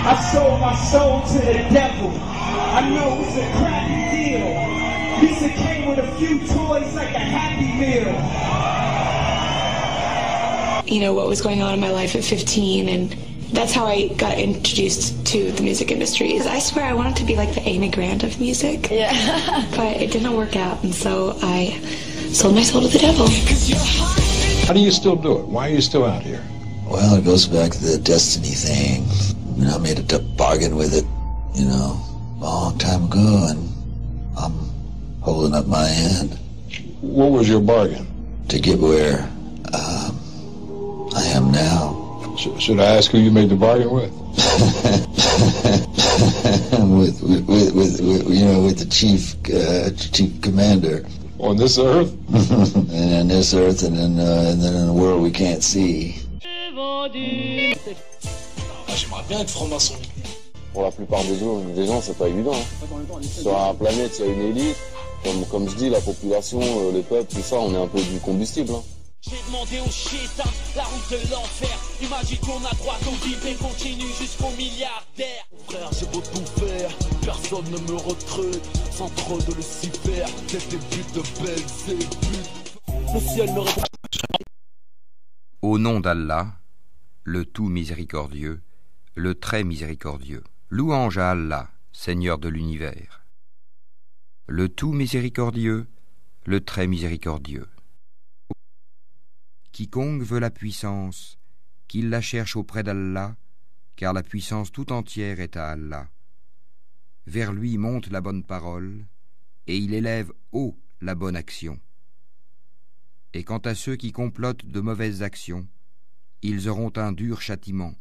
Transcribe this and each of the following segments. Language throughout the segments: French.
I sold my soul to the devil. I know it's a crappy deal. Lisa came with a few toys like a Happy Meal. You know, what was going on in my life at 15, and that's how I got introduced to the music industry. I swear I wanted to be like the Amy Grant of music. Yeah. But it didn't work out, and so I sold my soul to the devil. How do you still do it? Why are you still out here? Well, it goes back to the destiny thing. You know, I made a bargain with it, you know, a long time ago, and I'm holding up my end. What was your bargain? To get where I am now. Should I ask who you made the bargain with? with the chief commander. On this earth? And on this earth, and then in a world we can't see. J'aimerais bien être franc-maçon. Pour la plupart des gens, c'est pas évident. Sur la planète, il y a une élite. Comme je dis, la population, le peuple, tout ça, on est un peu du combustible. J'ai demandé au chétan la route de l'enfer. Imagine qu'on a droit au vide et continue jusqu'au milliardaire. Frère, j'ai beau tout faire, personne ne me recrute. Sans trop de Lucifer, c'est des buts de Belzébuth. Le ciel me répond. Au nom d'Allah, le tout miséricordieux, le très miséricordieux. Louange à Allah, Seigneur de l'univers. Le tout miséricordieux, le très miséricordieux. Quiconque veut la puissance, qu'il la cherche auprès d'Allah, car la puissance tout entière est à Allah. Vers lui monte la bonne parole, et il élève haut la bonne action. Et quant à ceux qui complotent de mauvaises actions, ils auront un dur châtiment.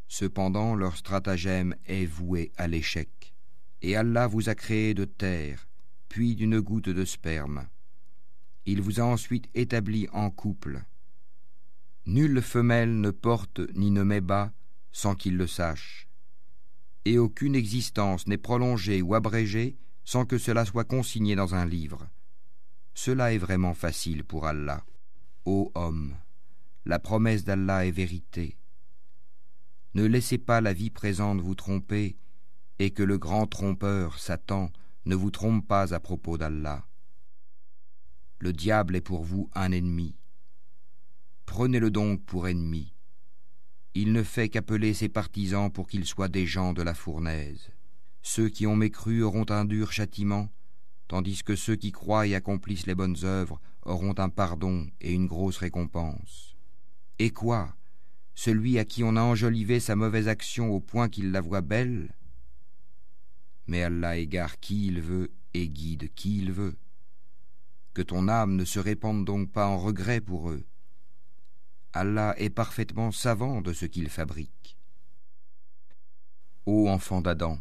Cependant, leur stratagème est voué à l'échec. Et Allah vous a créé de terre, puis d'une goutte de sperme. Il vous a ensuite établi en couple. Nulle femelle ne porte ni ne met bas sans qu'il le sache. Et aucune existence n'est prolongée ou abrégée sans que cela soit consigné dans un livre. Cela est vraiment facile pour Allah. Ô homme, la promesse d'Allah est vérité. Ne laissez pas la vie présente vous tromper, et que le grand trompeur, Satan, ne vous trompe pas à propos d'Allah. Le diable est pour vous un ennemi. Prenez-le donc pour ennemi. Il ne fait qu'appeler ses partisans pour qu'ils soient des gens de la fournaise. Ceux qui ont mécru auront un dur châtiment, tandis que ceux qui croient et accomplissent les bonnes œuvres auront un pardon et une grosse récompense. Et quoi? Celui à qui on a enjolivé sa mauvaise action au point qu'il la voit belle? Mais Allah égare qui il veut et guide qui il veut. Que ton âme ne se répande donc pas en regret pour eux. Allah est parfaitement savant de ce qu'il fabrique. Ô enfants d'Adam,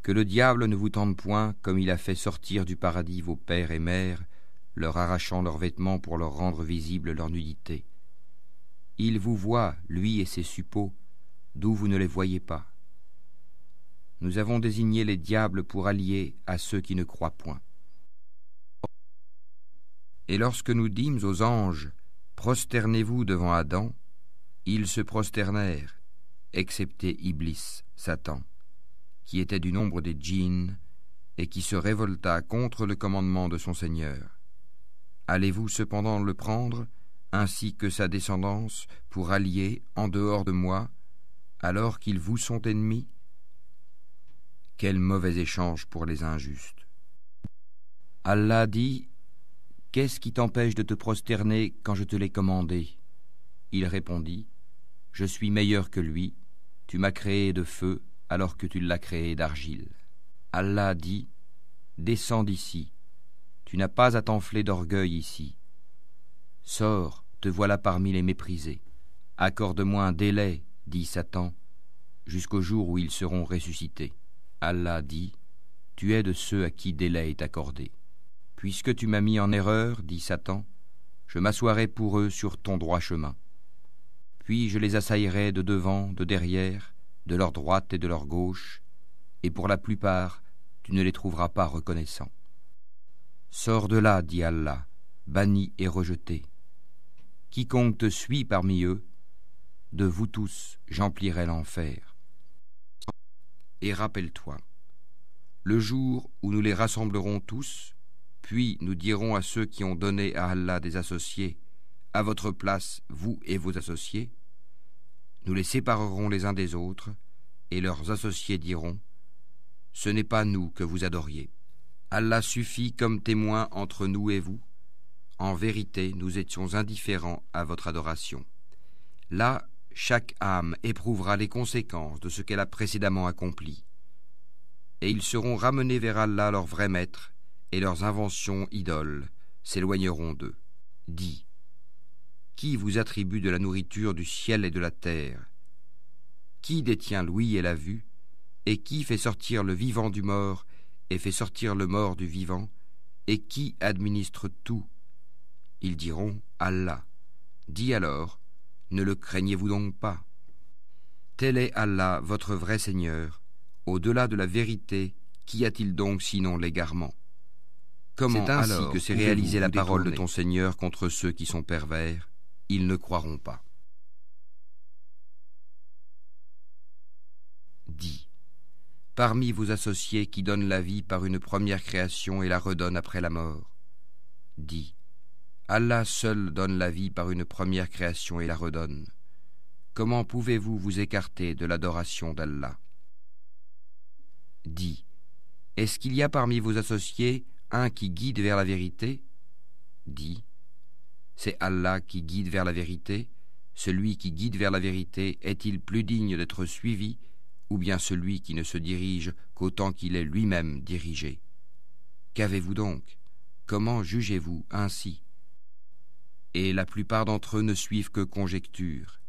que le diable ne vous tente point comme il a fait sortir du paradis vos pères et mères, leur arrachant leurs vêtements pour leur rendre visible leur nudité. Il vous voit, lui et ses suppôts, d'où vous ne les voyez pas. Nous avons désigné les diables pour alliés à ceux qui ne croient point. Et lorsque nous dîmes aux anges, prosternez-vous devant Adam, ils se prosternèrent, excepté Iblis, Satan, qui était du nombre des djinns et qui se révolta contre le commandement de son Seigneur. Allez-vous cependant le prendre, ainsi que sa descendance, pour allier en dehors de moi, alors qu'ils vous sont ennemis? Quel mauvais échange pour les injustes. Allah dit: qu'est-ce qui t'empêche de te prosterner quand je te l'ai commandé? Il répondit: je suis meilleur que lui, tu m'as créé de feu alors que tu l'as créé d'argile. Allah dit: descends d'ici, tu n'as pas à t'enfler d'orgueil ici. Sors, te voilà parmi les méprisés. Accorde-moi un délai, dit Satan, jusqu'au jour où ils seront ressuscités. Allah dit: tu es de ceux à qui délai est accordé. Puisque tu m'as mis en erreur, dit Satan, je m'assoirai pour eux sur ton droit chemin. Puis je les assaillerai de devant, de derrière, de leur droite et de leur gauche, et pour la plupart, tu ne les trouveras pas reconnaissants. Sors de là, dit Allah, banni et rejeté. Quiconque te suit parmi eux, de vous tous, j'emplirai l'enfer. Et rappelle-toi, le jour où nous les rassemblerons tous, puis nous dirons à ceux qui ont donné à Allah des associés, à votre place, vous et vos associés, nous les séparerons les uns des autres, et leurs associés diront, ce n'est pas nous que vous adoriez. Allah suffit comme témoin entre nous et vous. En vérité, nous étions indifférents à votre adoration. Là, chaque âme éprouvera les conséquences de ce qu'elle a précédemment accompli. Et ils seront ramenés vers Allah leur vrai maître, et leurs inventions idoles s'éloigneront d'eux. Dis, qui vous attribue de la nourriture du ciel et de la terre? Qui détient l'ouïe et la vue? Et qui fait sortir le vivant du mort et fait sortir le mort du vivant? Et qui administre tout? Ils diront, Allah. Dis alors, ne le craignez-vous donc pas? Tel est Allah, votre vrai Seigneur. Au-delà de la vérité, qu'y a-t-il donc sinon l'égarement? Comment c'est ainsi alors que c'est réalisé la parole de ton Seigneur contre ceux qui sont pervers? Ils ne croiront pas. Dis, parmi vos associés qui donnent la vie par une première création et la redonnent après la mort, dis, Allah seul donne la vie par une première création et la redonne. Comment pouvez-vous vous écarter de l'adoration d'Allah? Dis, est-ce qu'il y a parmi vos associés un qui guide vers la vérité? Dis, c'est Allah qui guide vers la vérité. Celui qui guide vers la vérité est-il plus digne d'être suivi, ou bien celui qui ne se dirige qu'autant qu'il est lui-même dirigé? Qu'avez-vous donc? Comment jugez-vous ainsi? Et la plupart d'entre eux ne suivent que conjecture.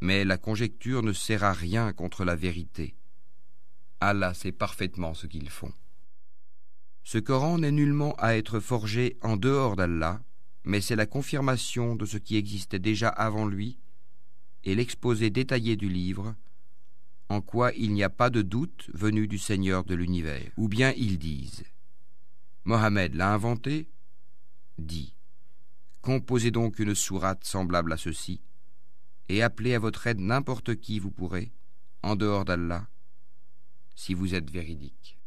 Mais la conjecture ne sert à rien contre la vérité. Allah sait parfaitement ce qu'ils font. Ce Coran n'est nullement à être forgé en dehors d'Allah, mais c'est la confirmation de ce qui existait déjà avant lui et l'exposé détaillé du livre, en quoi il n'y a pas de doute venu du Seigneur de l'univers. Ou bien ils disent, Mohammed l'a inventé? Dis, composez donc une sourate semblable à ceci, et appelez à votre aide n'importe qui vous pourrez, en dehors d'Allah, si vous êtes véridique.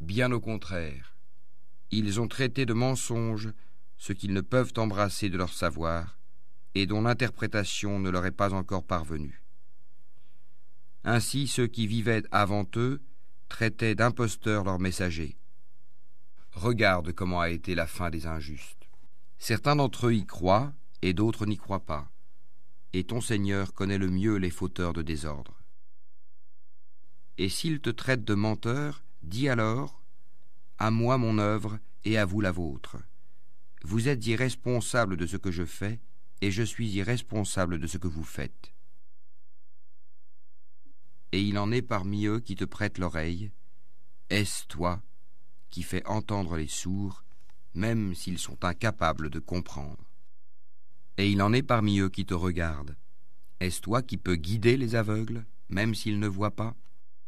Bien au contraire, ils ont traité de mensonge ce qu'ils ne peuvent embrasser de leur savoir, et dont l'interprétation ne leur est pas encore parvenue. Ainsi ceux qui vivaient avant eux traitaient d'imposteurs leurs messagers. Regarde comment a été la fin des injustes. Certains d'entre eux y croient, et d'autres n'y croient pas. Et ton Seigneur connaît le mieux les fauteurs de désordre. Et s'ils te traitent de menteur, dis alors, à moi mon œuvre et à vous la vôtre. Vous êtes irresponsables de ce que je fais, et je suis irresponsable de ce que vous faites. Et il en est parmi eux qui te prêtent l'oreille. Est-ce toi qui fais entendre les sourds, même s'ils sont incapables de comprendre? Et il en est parmi eux qui te regardent. Est-ce toi qui peux guider les aveugles, même s'ils ne voient pas?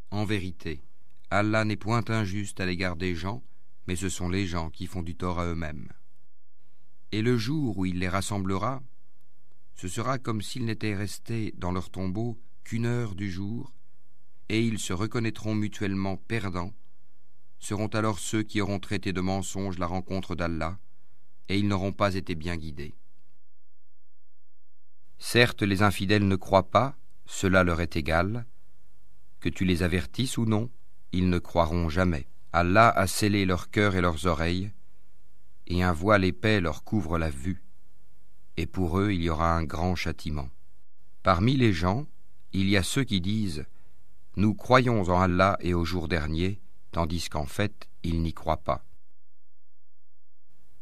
En vérité, Allah n'est point injuste à l'égard des gens, mais ce sont les gens qui font du tort à eux-mêmes. Et le jour où il les rassemblera, ce sera comme s'ils n'étaient restés dans leur tombeau qu'une heure du jour, et ils se reconnaîtront mutuellement perdants. Seront alors ceux qui auront traité de mensonge la rencontre d'Allah, et ils n'auront pas été bien guidés. Certes, les infidèles ne croient pas, cela leur est égal. Que tu les avertisses ou non, ils ne croiront jamais. Allah a scellé leur cœur et leurs oreilles, et un voile épais leur couvre la vue, et pour eux il y aura un grand châtiment. Parmi les gens, il y a ceux qui disent « Nous croyons en Allah et au jour dernier », tandis qu'en fait, ils n'y croient pas.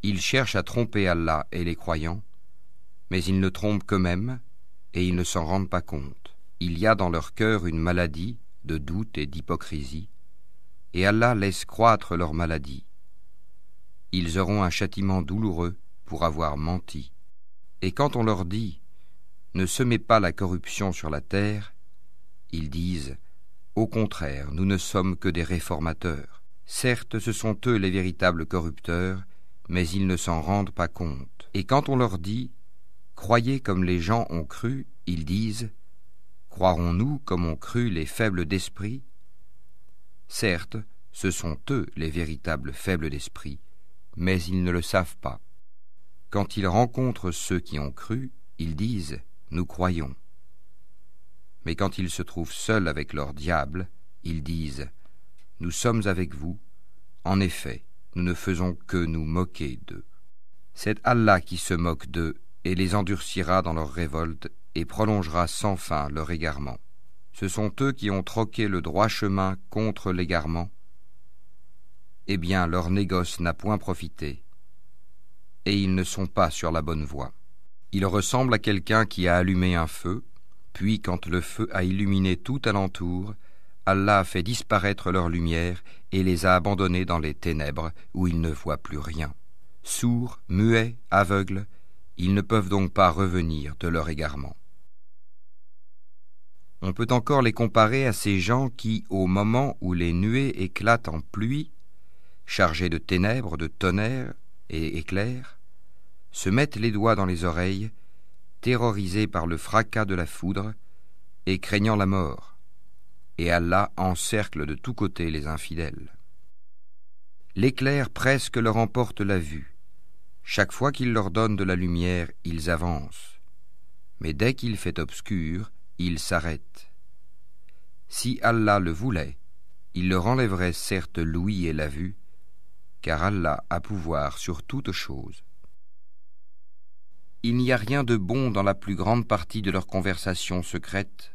Ils cherchent à tromper Allah et les croyants, mais ils ne trompent qu'eux-mêmes, et ils ne s'en rendent pas compte. Il y a dans leur cœur une maladie de doute et d'hypocrisie, et Allah laisse croître leur maladie. Ils auront un châtiment douloureux pour avoir menti. Et quand on leur dit « Ne semez pas la corruption sur la terre », ils disent « Au contraire, nous ne sommes que des réformateurs. Certes, ce sont eux les véritables corrupteurs, mais ils ne s'en rendent pas compte. Et quand on leur dit « Croyez comme les gens ont cru, ils disent, croirons-nous comme ont cru les faibles d'esprit? Certes, ce sont eux les véritables faibles d'esprit, mais ils ne le savent pas. Quand ils rencontrent ceux qui ont cru, ils disent, nous croyons. Mais quand ils se trouvent seuls avec leur diable, ils disent, nous sommes avec vous, en effet, nous ne faisons que nous moquer d'eux. C'est Allah qui se moque d'eux et les endurcira dans leur révolte et prolongera sans fin leur égarement. Ce sont eux qui ont troqué le droit chemin contre l'égarement. Eh bien, leur négoce n'a point profité, et ils ne sont pas sur la bonne voie. Ils ressemblent à quelqu'un qui a allumé un feu, puis quand le feu a illuminé tout alentour, Allah a fait disparaître leur lumière et les a abandonnés dans les ténèbres où ils ne voient plus rien. Sourds, muets, aveugles, ils ne peuvent donc pas revenir de leur égarement. On peut encore les comparer à ces gens qui, au moment où les nuées éclatent en pluie, chargés de ténèbres, de tonnerres et éclairs, se mettent les doigts dans les oreilles, terrorisés par le fracas de la foudre et craignant la mort, et Allah encercle de tous côtés les infidèles. L'éclair presque leur emporte la vue. Chaque fois qu'il leur donne de la lumière, ils avancent. Mais dès qu'il fait obscur, ils s'arrêtent. Si Allah le voulait, il leur enlèverait certes l'ouïe et la vue, car Allah a pouvoir sur toute chose. Il n'y a rien de bon dans la plus grande partie de leur conversation secrète,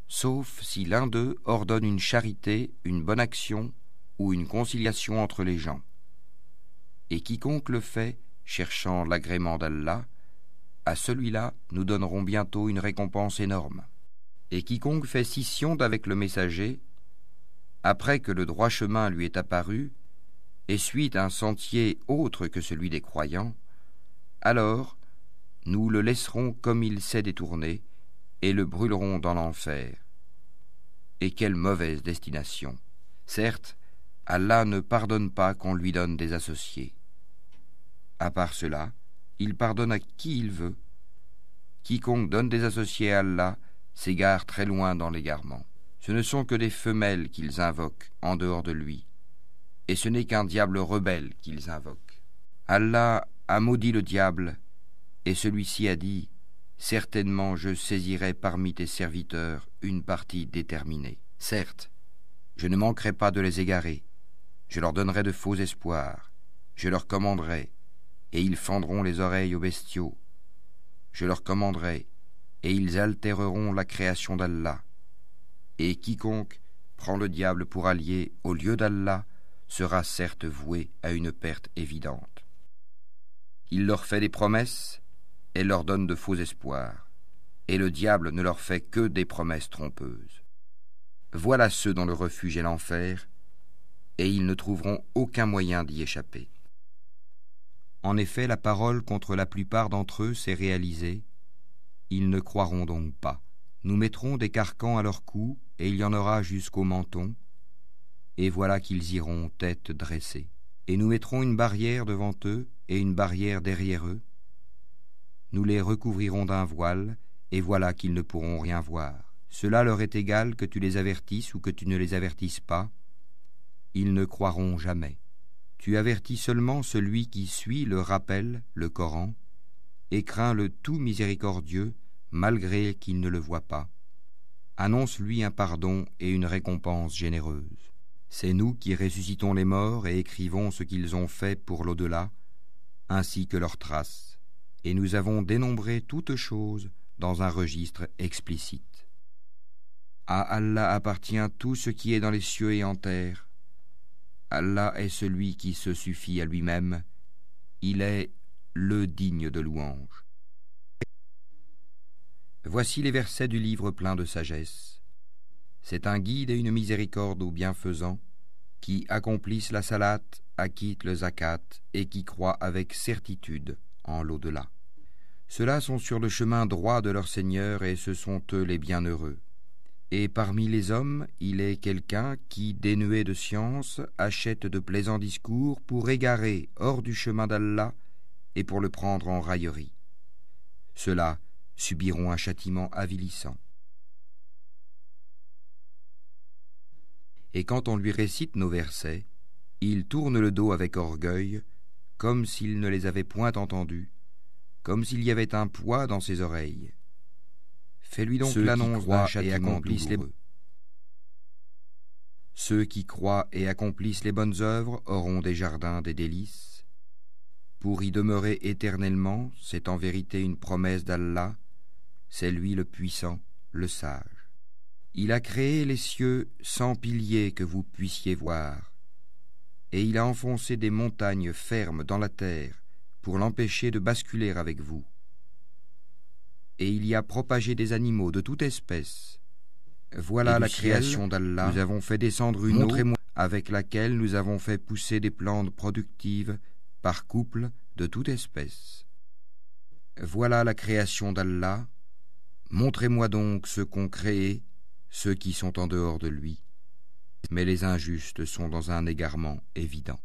sauf si l'un d'eux ordonne une charité, une bonne action ou une conciliation entre les gens. Et quiconque le fait, cherchant l'agrément d'Allah, à celui-là nous donnerons bientôt une récompense énorme. Et quiconque fait scission d'avec le messager, après que le droit chemin lui est apparu, et suit un sentier autre que celui des croyants, alors nous le laisserons comme il s'est détourné, et le brûlerons dans l'enfer. Et quelle mauvaise destination! Certes, Allah ne pardonne pas qu'on lui donne des associés. À part cela, il pardonne à qui il veut. Quiconque donne des associés à Allah s'égare très loin dans l'égarement. Ce ne sont que des femelles qu'ils invoquent en dehors de lui, et ce n'est qu'un diable rebelle qu'ils invoquent. Allah a maudit le diable, et celui-ci a dit, « Certainement je saisirai parmi tes serviteurs une partie déterminée. Certes, je ne manquerai pas de les égarer, je leur donnerai de faux espoirs, je leur commanderai, et ils fendront les oreilles aux bestiaux. Je leur commanderai, et ils altéreront la création d'Allah. Et quiconque prend le diable pour allié au lieu d'Allah sera certes voué à une perte évidente. Il leur fait des promesses et leur donne de faux espoirs, et le diable ne leur fait que des promesses trompeuses. Voilà ceux dont le refuge est l'enfer, et ils ne trouveront aucun moyen d'y échapper. En effet, la parole contre la plupart d'entre eux s'est réalisée. Ils ne croiront donc pas. Nous mettrons des carcans à leur cou, et il y en aura jusqu'au menton, et voilà qu'ils iront tête dressée. Et nous mettrons une barrière devant eux, et une barrière derrière eux. Nous les recouvrirons d'un voile, et voilà qu'ils ne pourront rien voir. Cela leur est égal que tu les avertisses ou que tu ne les avertisses pas. Ils ne croiront jamais. Tu avertis seulement celui qui suit le rappel, le Coran, et craint le tout miséricordieux, malgré qu'il ne le voit pas. Annonce-lui un pardon et une récompense généreuse. C'est nous qui ressuscitons les morts et écrivons ce qu'ils ont fait pour l'au-delà, ainsi que leurs traces, et nous avons dénombré toutes choses dans un registre explicite. À Allah appartient tout ce qui est dans les cieux et en terre. Allah est celui qui se suffit à lui-même, il est le digne de louange. Voici les versets du livre plein de sagesse. C'est un guide et une miséricorde aux bienfaisants qui accomplissent la salate, acquittent le zakat et qui croient avec certitude en l'au-delà. Ceux-là sont sur le chemin droit de leur Seigneur et ce sont eux les bienheureux. Et parmi les hommes, il est quelqu'un qui, dénué de science, achète de plaisants discours pour égarer hors du chemin d'Allah et pour le prendre en raillerie. ceux-là subiront un châtiment avilissant. Et quand on lui récite nos versets, il tourne le dos avec orgueil, comme s'il ne les avait point entendus, comme s'il y avait un poids dans ses oreilles. Fais-lui donc l'annonce d'un châtiment douloureux. Ceux qui croient et accomplissent les bonnes œuvres auront des jardins des délices. Pour y demeurer éternellement, c'est en vérité une promesse d'Allah, c'est lui le puissant, le sage. Il a créé les cieux sans piliers que vous puissiez voir, et il a enfoncé des montagnes fermes dans la terre pour l'empêcher de basculer avec vous. Et il y a propagé des animaux de toute espèce. Voilà la création d'Allah. Nous avons fait descendre une eau avec laquelle nous avons fait pousser des plantes productives par couple de toute espèce. Voilà la création d'Allah. Montrez-moi donc ceux qu'ont créé, ceux qui sont en dehors de lui. Mais les injustes sont dans un égarement évident.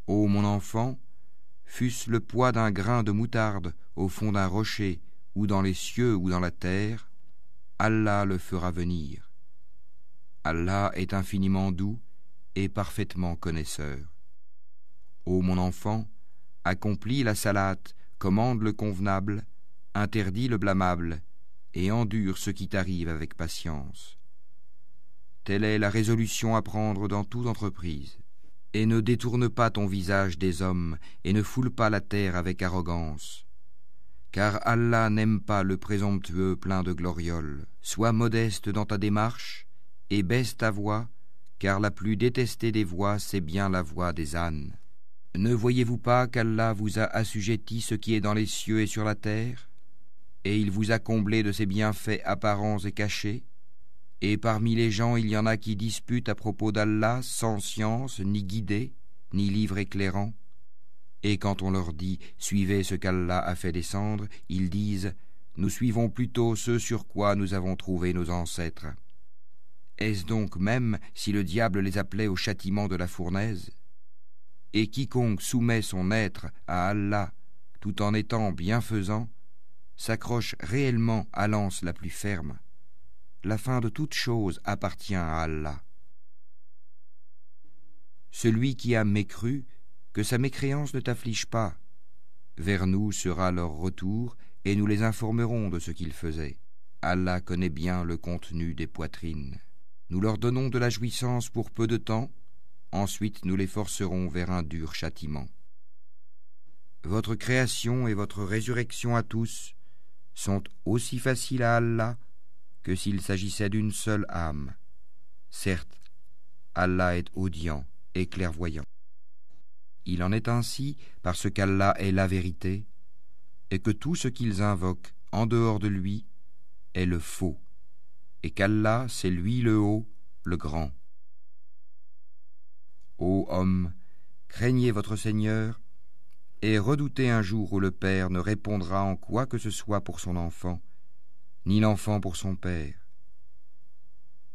Ô mon enfant, fût-ce le poids d'un grain de moutarde au fond d'un rocher, ou dans les cieux ou dans la terre, Allah le fera venir. Allah est infiniment doux et parfaitement connaisseur. Ô mon enfant, accomplis la salate, commande le convenable, interdis le blâmable, et endure ce qui t'arrive avec patience. Telle est la résolution à prendre dans toute entreprise. Et ne détourne pas ton visage des hommes, et ne foule pas la terre avec arrogance. Car Allah n'aime pas le présomptueux plein de glorioles. Sois modeste dans ta démarche, et baisse ta voix, car la plus détestée des voix, c'est bien la voix des ânes. Ne voyez-vous pas qu'Allah vous a assujetti ce qui est dans les cieux et sur la terre, et il vous a comblé de ses bienfaits apparents et cachés? Et parmi les gens, il y en a qui disputent à propos d'Allah sans science, ni guidée, ni livre éclairant. Et quand on leur dit « Suivez ce qu'Allah a fait descendre », ils disent « Nous suivons plutôt ce sur quoi nous avons trouvé nos ancêtres. » Est-ce donc même si le diable les appelait au châtiment de la fournaise? Et quiconque soumet son être à Allah, tout en étant bienfaisant, s'accroche réellement à l'anse la plus ferme. La fin de toute chose appartient à Allah. Celui qui a mécru, que sa mécréance ne t'afflige pas. Vers nous sera leur retour, et nous les informerons de ce qu'ils faisaient. Allah connaît bien le contenu des poitrines. Nous leur donnons de la jouissance pour peu de temps, ensuite nous les forcerons vers un dur châtiment. Votre création et votre résurrection à tous sont aussi faciles à Allah que s'il s'agissait d'une seule âme. Certes, Allah est audient et clairvoyant. Il en est ainsi parce qu'Allah est la vérité et que tout ce qu'ils invoquent en dehors de lui est le faux, et qu'Allah, c'est lui le haut, le grand. Ô hommes, craignez votre Seigneur et redoutez un jour où le père ne répondra en quoi que ce soit pour son enfant, ni l'enfant pour son père.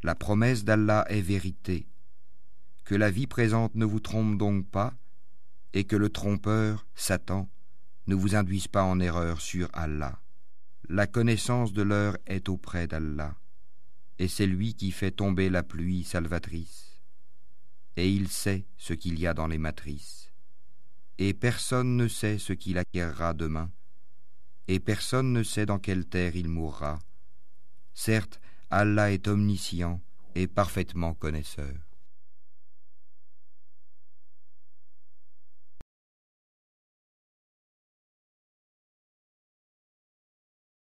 La promesse d'Allah est vérité. Que la vie présente ne vous trompe donc pas, et que le trompeur, Satan, ne vous induise pas en erreur sur Allah. La connaissance de l'heure est auprès d'Allah, et c'est lui qui fait tomber la pluie salvatrice, et il sait ce qu'il y a dans les matrices. Et personne ne sait ce qu'il acquérera demain, et personne ne sait dans quelle terre il mourra. Certes, Allah est omniscient et parfaitement connaisseur.